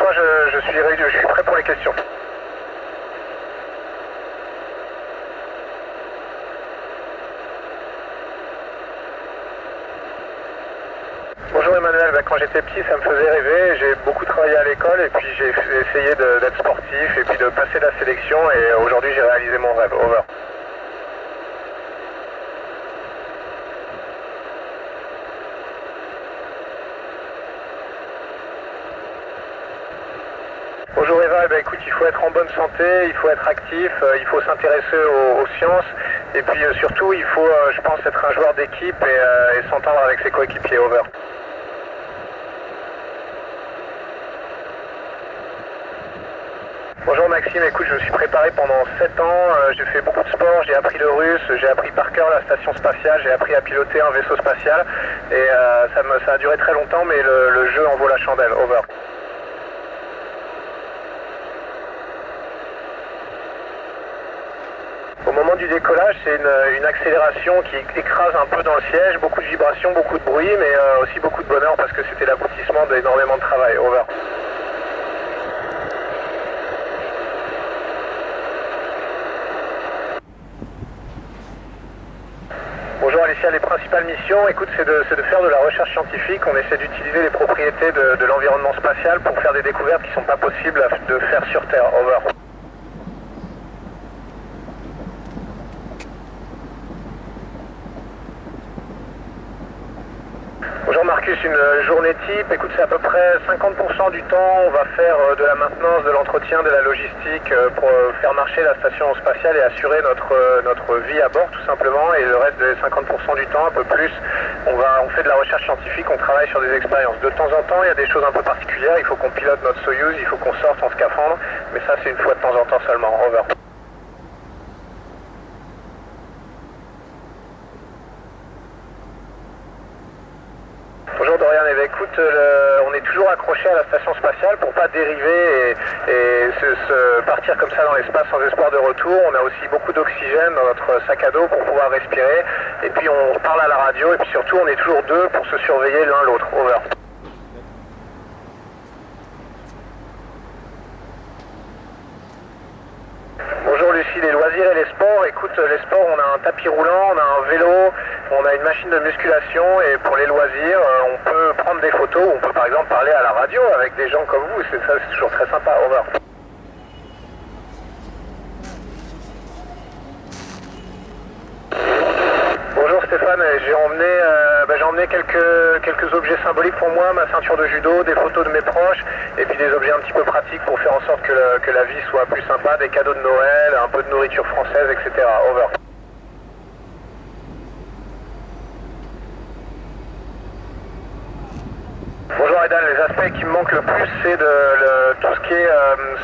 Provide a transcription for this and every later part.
soit je suis prêt pour les questions. Bonjour Emmanuel, quand j'étais petit ça me faisait rêver, j'ai beaucoup travaillé à l'école et puis j'ai essayé d'être sportif et puis de passer la sélection et aujourd'hui j'ai réalisé mon rêve. Over. Bonjour Eva, écoute, il faut être en bonne santé, il faut être actif, il faut s'intéresser aux sciences et puis surtout il faut, je pense, être un joueur d'équipe et s'entendre avec ses coéquipiers. Over. Bonjour Maxime, écoute, je me suis préparé pendant 7 ans, j'ai fait beaucoup de sport, j'ai appris le russe, j'ai appris par cœur la station spatiale, j'ai appris à piloter un vaisseau spatial et ça a duré très longtemps mais le jeu en vaut la chandelle. Over. Au moment du décollage, c'est une accélération qui écrase un peu dans le siège, beaucoup de vibrations, beaucoup de bruit, mais aussi beaucoup de bonheur parce que c'était l'aboutissement d'énormément de travail. Over. Bonjour Alicia, les principales missions, écoute, c'est de faire de la recherche scientifique. On essaie d'utiliser les propriétés de l'environnement spatial pour faire des découvertes qui ne sont pas possibles de faire sur Terre. Over. Bonjour Marcus, une journée type, écoute, c'est à peu près 50% du temps, on va faire de la maintenance, de l'entretien, de la logistique pour faire marcher la station spatiale et assurer notre vie à bord tout simplement, et le reste des 50% du temps, un peu plus, on fait de la recherche scientifique, on travaille sur des expériences. De temps en temps, il y a des choses un peu particulières, il faut qu'on pilote notre Soyuz, il faut qu'on sorte en scaphandre, mais ça c'est une fois de temps en temps seulement. Over. Bonjour Dorian, écoute, on est toujours accroché à la station spatiale pour pas dériver et partir comme ça dans l'espace sans espoir de retour. On a aussi beaucoup d'oxygène dans notre sac à dos pour pouvoir respirer. Et puis on parle à la radio et puis surtout on est toujours deux pour se surveiller l'un l'autre. Over. Bonjour Lucie, les loisirs et les sports. Écoute, les sports, on a un tapis roulant, on a un vélo, on a une machine de musculation et pour les loisirs, on peut prendre des photos, on peut par exemple parler à la radio avec des gens comme vous, c'est toujours très sympa. Over. Bonjour Stéphane, j'ai emmené quelques objets symboliques pour moi, ma ceinture de judo, des photos de mes proches et puis des objets un petit peu pratiques pour faire en sorte que la vie soit plus sympa, des cadeaux de Noël, un peu de nourriture française, etc. Over. Bonjour Aidan, les aspects qui me manquent le plus c'est tout ce qui est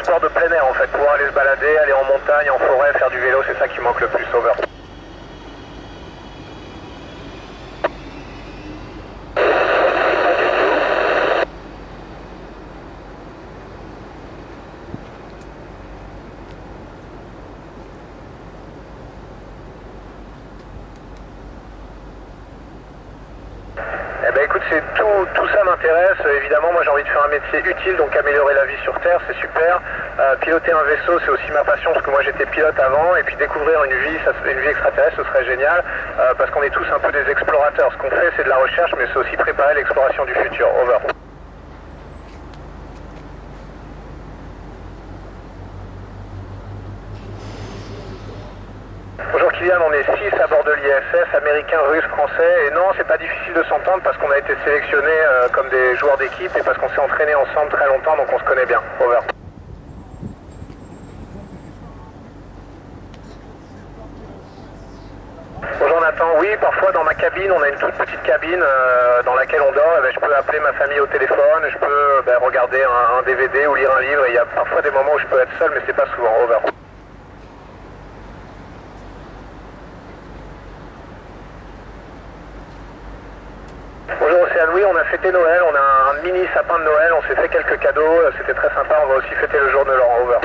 sport de plein air en fait, pouvoir aller se balader, aller en montagne, en forêt, faire du vélo, c'est ça qui me manque le plus. Over. Eh ben écoute, tout ça m'intéresse. Évidemment, moi j'ai envie de faire un métier utile, donc améliorer la vie sur Terre, c'est super. Piloter un vaisseau, c'est aussi ma passion, parce que moi j'étais pilote avant, et puis découvrir une vie extraterrestre, ce serait génial, parce qu'on est tous un peu des explorateurs. Ce qu'on fait, c'est de la recherche, mais c'est aussi préparer l'exploration du futur. Over. Bonjour Kylian, on est 6 à bord de l'ISS, américains, russes, français, et non, c'est pas difficile de s'entendre parce qu'on a été sélectionnés comme des joueurs d'équipe et parce qu'on s'est entraînés ensemble très longtemps, donc on se connaît bien. Over. Bonjour Nathan, oui, parfois dans ma cabine, on a une toute petite cabine dans laquelle on dort, je peux appeler ma famille au téléphone, je peux regarder un DVD ou lire un livre, et il y a parfois des moments où je peux être seul, mais c'est pas souvent. Over. Bonjour Océane, oui, on a fêté Noël, on a un mini sapin de Noël, on s'est fait quelques cadeaux, c'était très sympa, on va aussi fêter le jour de Laurent. Over.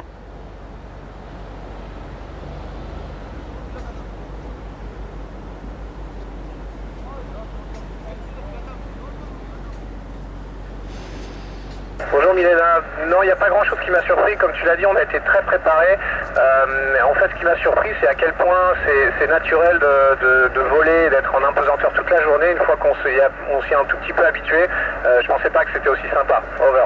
Bonjour Bonjour Milena, non il n'y a pas grand chose qui m'a surpris, comme tu l'as dit on a été très préparés. En fait ce qui m'a surpris c'est à quel point c'est naturel de voler et d'être en impesanteur toute la journée. Une fois qu'on s'y est un tout petit peu habitué, je pensais pas que c'était aussi sympa. Over.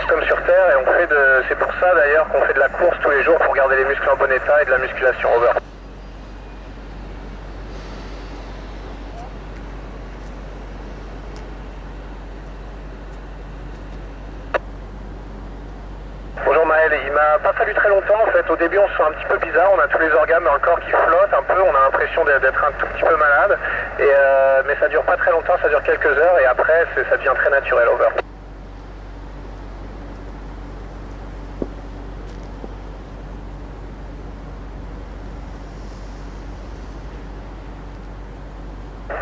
Comme sur Terre et c'est pour ça d'ailleurs qu'on fait de la course tous les jours pour garder les muscles en bon état et de la musculation. Over. Bonjour Maël, il m'a pas fallu très longtemps en fait. Au début on se sent un petit peu bizarre, on a tous les organes dans le corps qui flottent un peu, on a l'impression d'être un tout petit peu malade. Mais ça dure pas très longtemps, ça dure quelques heures et après ça devient très naturel. Over.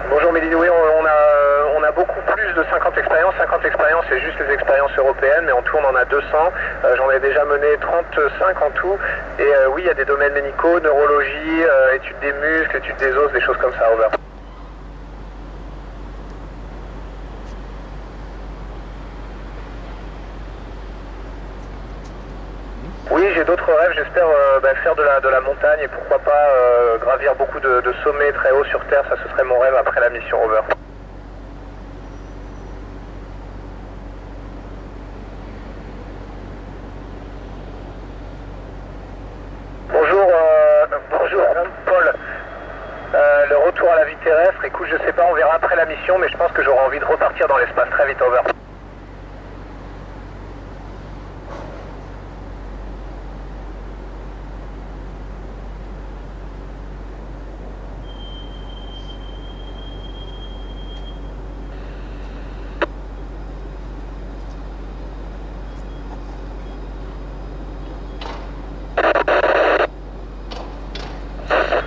Bonjour Méline, oui, on a beaucoup plus de 50 expériences. 50 expériences, c'est juste les expériences européennes, mais en tout on en a 200. J'en ai déjà mené 35 en tout. Et oui, il y a des domaines médicaux, neurologie, études des muscles, études des os, des choses comme ça. Over. Oui, j'ai d'autres rêves, j'espère faire de la montagne et pourquoi pas gravir beaucoup de sommets très hauts sur Terre, ça ce serait mon rêve après la mission. Over. Bonjour Paul. Le retour à la vie terrestre, écoute, je sais pas, on verra après la mission, mais je pense que j'aurai envie de repartir dans l'espace très vite. Over.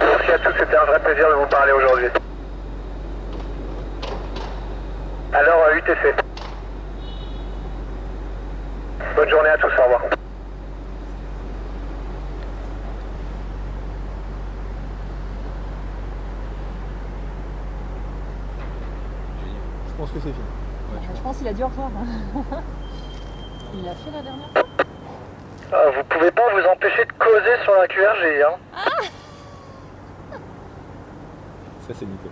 Merci à tous, c'était un vrai plaisir de vous parler aujourd'hui. Alors, UTC. Bonne journée à tous, au revoir. Je pense que c'est fini. Je pense qu'il a dû revoir. Il l'a fait la dernière fois. Vous pouvez pas vous empêcher de causer sur un QRG, hein. Ça c'est nickel.